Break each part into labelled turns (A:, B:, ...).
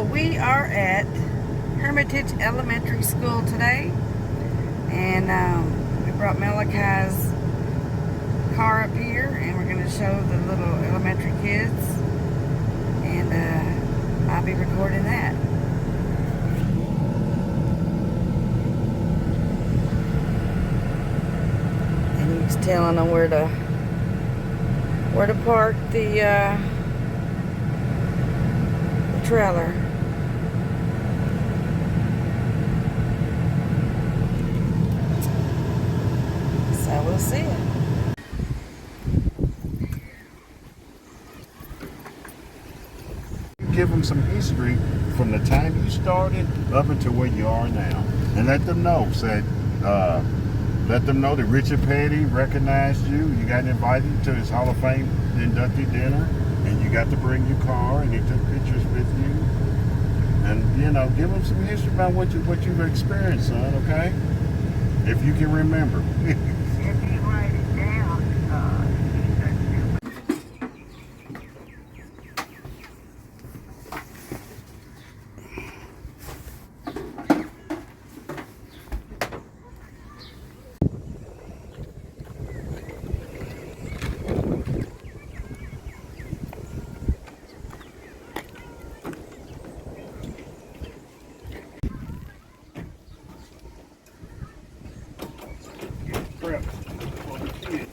A: So we are at Hermitage Elementary School today, and we brought Malachi's car up here, and we're going to show the little elementary kids, and I'll be recording that. And he's telling them where to park the trailer. So we'll see it.
B: Give them some history from the time you started up until where you are now, and let them know. Let them know that Richard Petty recognized you. You got invited to his Hall of Fame inductee dinner, and you got to bring your car, and he took pictures with you. And give them some history about what you've experienced, son. Okay, if you can remember. Prep for the kids.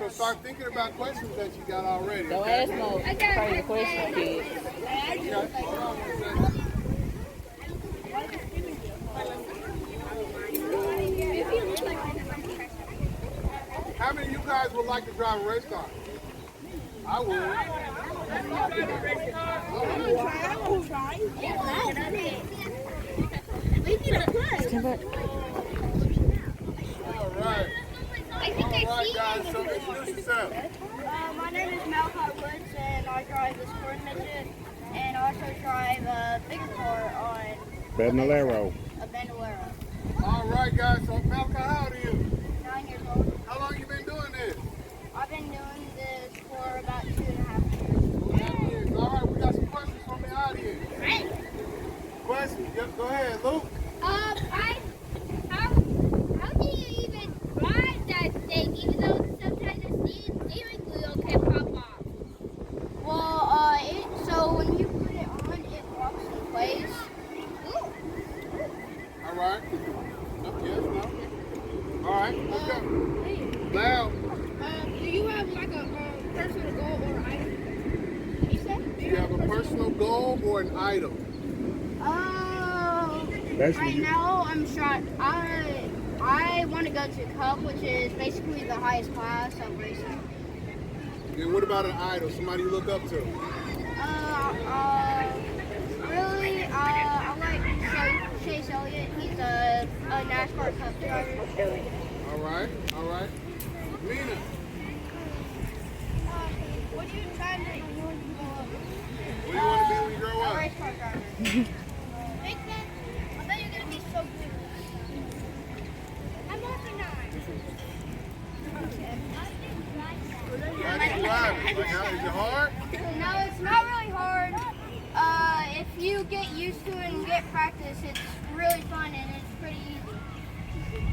B: Start thinking about questions that you got already.
C: Don't ask no crazy questions, kids.
B: How many of you guys would like to drive a race car? I would. All right. All right, guys, so introduce yourself.
D: My name is Malachi Woods, and I drive this hermitage, and I also drive a bigger car on a Bandolero.
B: All right, guys, so Malachi, how old are you?
D: 9 years old.
B: How long you been doing this?
D: I've been doing this for about 2.5 years.
B: 2.5 years. All right, we got some questions from the audience.
D: Right.
B: Questions? Go ahead, Luke.
E: How do you even ride that thing, even though sometimes the steering wheel can pop off?
D: Well, so when you put it on, it locks in place.
B: All right. Yes, no. All right, let's go. Loud.
E: Do you have like a personal goal or item? You said?
B: Do you have a
F: a personal goal or an idol?
D: Right now I'm shot. I want to go to Cup, which is basically the highest class of racing.
F: And what about an idol? Somebody you look up to?
D: Really, I like Chase Elliott. He's a NASCAR Cup driver.
F: All right. Lena.
D: What are you trying to do?
F: What do you want to be when you grow
D: A
F: up?
D: race car driver. Makes sense. I thought you were gonna be so good. I'm also not.
F: How do you drive it? Like, how, is it hard?
D: No, it's not really hard. If you get used to it and get practice, it's really fun and it's pretty easy.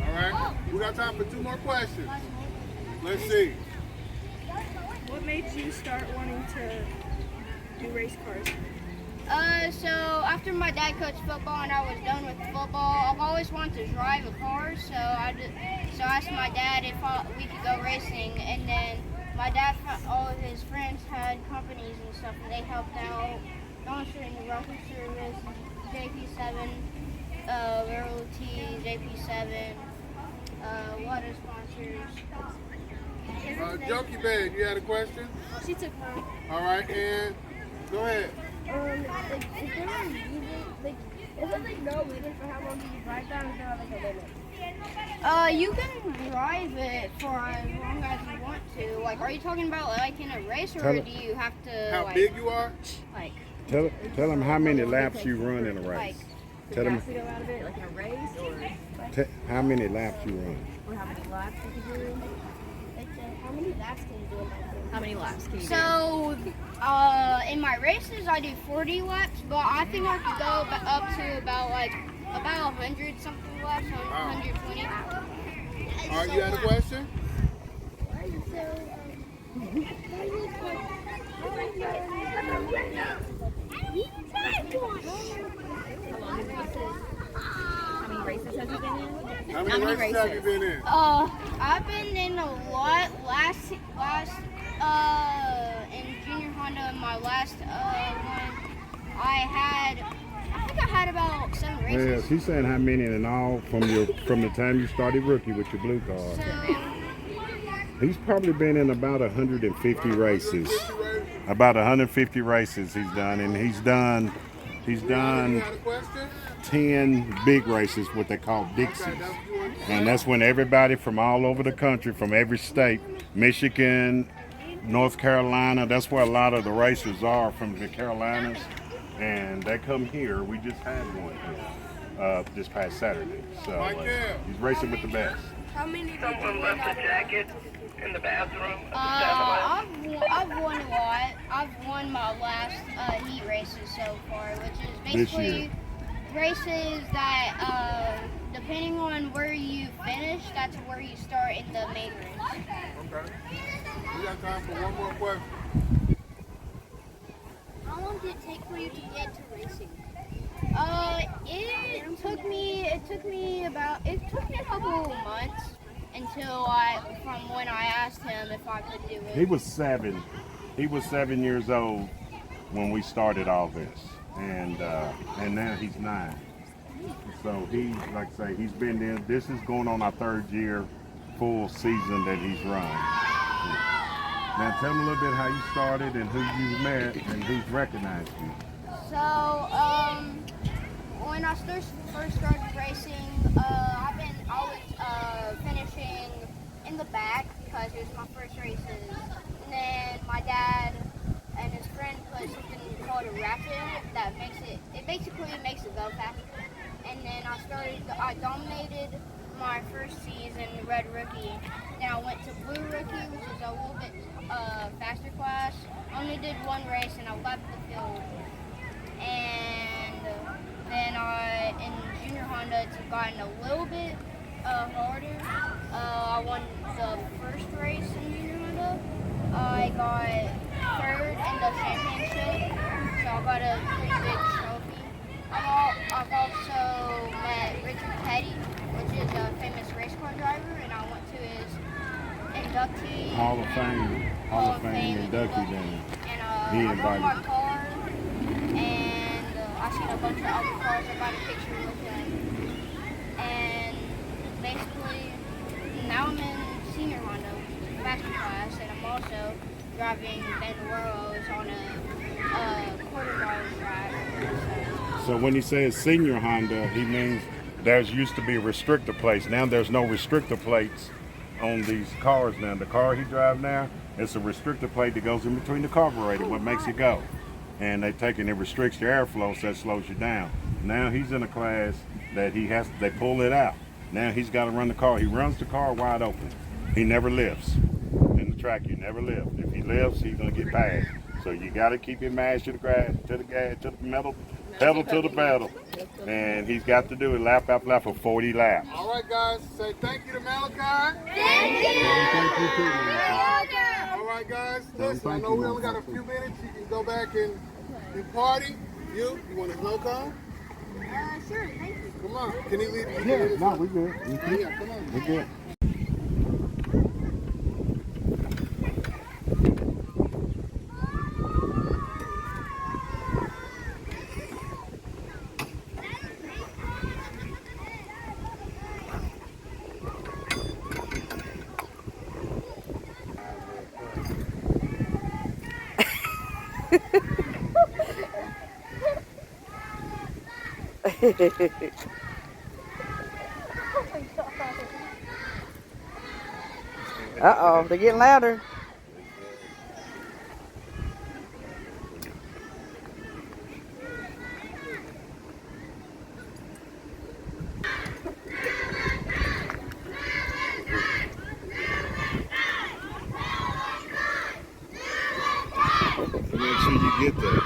F: All right. We got time for 2 more questions. Let's see.
G: What made you start wanting to do race cars?
D: So after my dad coached football and I was done with football, I've always wanted to drive a car. So I asked my dad if we could go racing, and then my dad, all of his friends had companies and stuff, and they helped out. Demonstrating the Rocket Service, JP7, Railroad T, JP7, water sponsors.
F: Jokey Bed, you had a question?
G: She took mine.
F: All right, and go ahead.
G: Is there a limit? Is there no limit for how long you can drive down? Is there like a limit?
D: You can drive it for as long as you want to. Like, are you talking about like in a race, or do you have to?
F: How
D: like,
F: big you are?
D: Like,
B: Tell them how many laps you run in a race.
D: like.
B: Tell them
G: To go out of it, like in a race, or
B: how many laps you run.
G: how many laps you can do?
D: How many laps can you do in that thing?
G: How many laps can you do?
D: So, in my races, I do 40 laps, but I think I could go up to about 100 something laps, 120.
F: All right, you had a question?
G: How many races have you been in?
F: How many races have you been in?
D: I've been in a lot. In junior Honda, my last one, I think I had about 7 races.
B: Yeah, she's saying how many in all from the time you started rookie with your blue card.
D: So,
B: He's probably been in about 150 races. About 150 races he's done, and he's done
F: You had a question?
B: 10 big races, what they call Dixies. And that's when everybody from all over the country, from every state, Michigan, North Carolina, that's where a lot of the racers are, from the Carolinas. And they come here. We just had one here this past Saturday. So he's racing with the best.
D: how many?
H: Someone left a jacket in the bathroom.
D: I've won a lot. I've won my last heat races so far, which is basically races that, depending on where you finish, that's where you start in the main race.
F: Okay. We got time for one more question.
E: How long did it take for you to get to racing?
D: It took me a couple of months until from when I asked him if I could do it.
B: He was 7. He was 7 years old when we started all this, and now he's 9. So he, like I say, he's been in. This is going on our 3rd year, full season that he's run. Now tell me a little bit how you started and who you met and who's recognized you.
D: So, when I first started racing, I was finishing in the back because it was my first races. And then my dad and his friend put something called a rapid in it that basically makes it go faster. And then I dominated my first season, red rookie. Then I went to blue rookie, which is a little bit faster class. I only did one race and I left the field. And then in junior Honda, it's gotten a little bit harder. I won the first race in junior Honda. I got 3rd in the championship, so I got a pretty big trophy. I've also met Richard Petty, which is a famous race car driver, and I went to his inductee.
B: Hall of Fame inductee then.
D: And
B: He
D: I brought my
B: invited.
D: car seen a bunch of other cars. I got a picture with them. And basically, now I'm in senior Honda master class, and I'm also driving Ben Worrows on a quarter-mile track.
B: So when he says senior Honda, he means there's used to be restrictor plates. Now there's no restrictor plates on these cars now. The car he drives now, it's a restrictor plate that goes in between the carburetor, what makes it go. And they take and it restricts your airflow, so that slows you down. Now he's in a class that they pull it out. Now he's got to run the car. He runs the car wide open. He never lifts. In the track, you never lift. If he lifts, he's gonna get passed. So you got to keep him mashed to the gas, to the metal, pedal to the pedal. And he's got to do it lap after lap for 40 laps.
F: All right, guys, say thank you to Malachi.
B: Thank you too, man.
F: All right, guys, listen, I know we only got a few minutes. You can go back and party. You want to smoke on?
D: Sure, thank you.
F: Come on. Can he leave?
B: Yeah, no, we good.
F: Yeah, come on.
B: We good.
A: Uh-oh, they're getting louder.
B: So make sure you get there.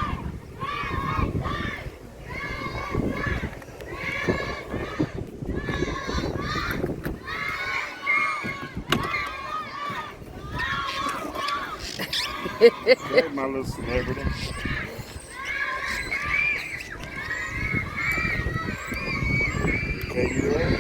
B: Hey, my little celebrity. Okay, you ready?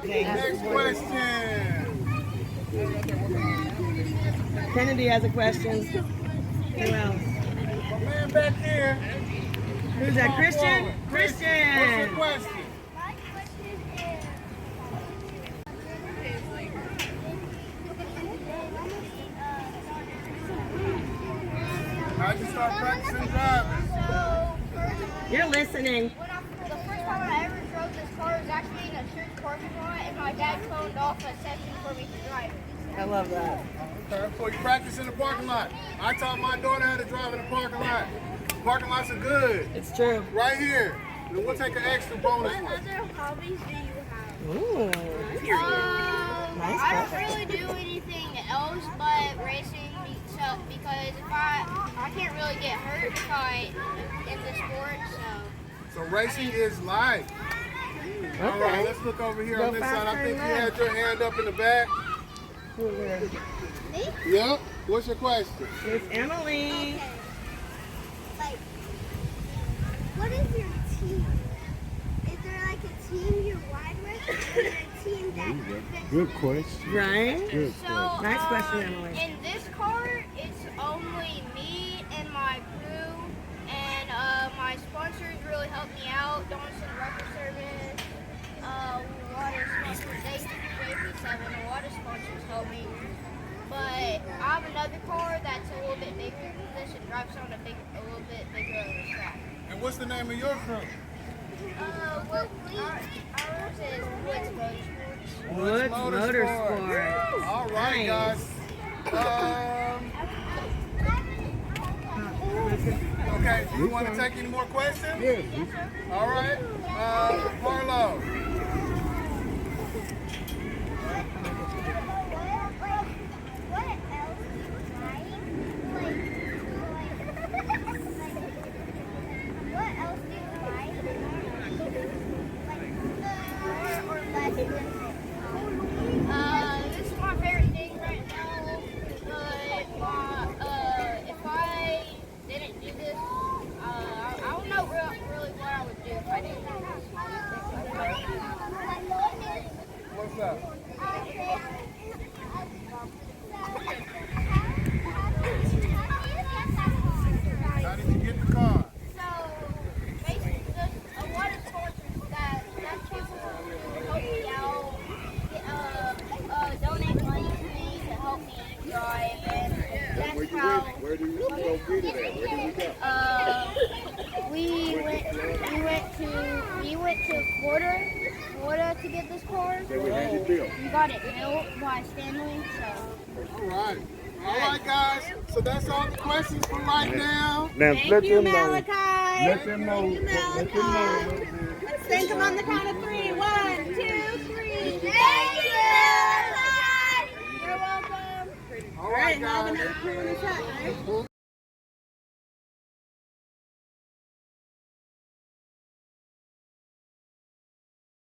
F: Next question.
A: Kennedy has a question. Who else?
F: My man back here.
A: Who's that? Christian?
F: What's
A: Christian!
F: your question?
D: My question is,
F: How'd you start practicing driving?
A: You're listening.
D: the first time I ever drove this car was actually in a church parking lot, and my dad phoned off a session for me to drive it.
A: I love that.
F: Okay, so you practice in the parking lot. I taught my daughter how to drive in the parking lot. Parking lots are good.
A: It's true.
F: Right here. And we'll take an extra bonus
G: What
F: one.
G: other hobbies do you have?
A: Ooh.
D: I don't really do anything else but racing because if I can't really get hurt if I in the sport, so.
F: So racing is life. All right, let's look over here on this side. I think you had your hand up in the back. Yep. What's your question?
A: Miss Emily.
G: Okay. Like, what is your team? Is there like a team you ride with? Or is there a team that
B: Good question.
A: Right?
B: Good
D: So,
B: question.
A: Nice question, Emily.
D: In this car, it's only me and my crew, and my sponsors really help me out. Donaldson Record Service, water sponsors, JP7, the water sponsors help me. But I have another car that's a little bit bigger than this. It drives on a little bit bigger of a track.
F: And what's the name of your crew?
D: Ours is Woods Motorsports.
A: Woods Motorsport.
F: All right,
A: Nice.
F: guys. Okay, do you want to take any more questions?
B: Yes.
F: All right. Harlow.
D: This is my favorite thing right now, but if I didn't do this, I don't know really what I would do if I didn't do this.
F: What's up? How did you get the car?
D: So basically, just a lot of sponsors that help me out, donate money to me to help me drive, and that's how.
B: Where do you go get it at? Where do we go?
D: We went to Florida to get this car.
B: So we had it built.
D: We got it built by Stanley, so.
F: All right. All right, guys. So that's all the questions for right now.
B: Now let them know.
G: Malachi.
B: Let them know. Let them know.
G: Let's thank him on the count of 3. 1, 2, 3.
D: Thank you!
G: You're welcome.
F: All right,
G: Now
F: guys.
G: another crew in the shot, right?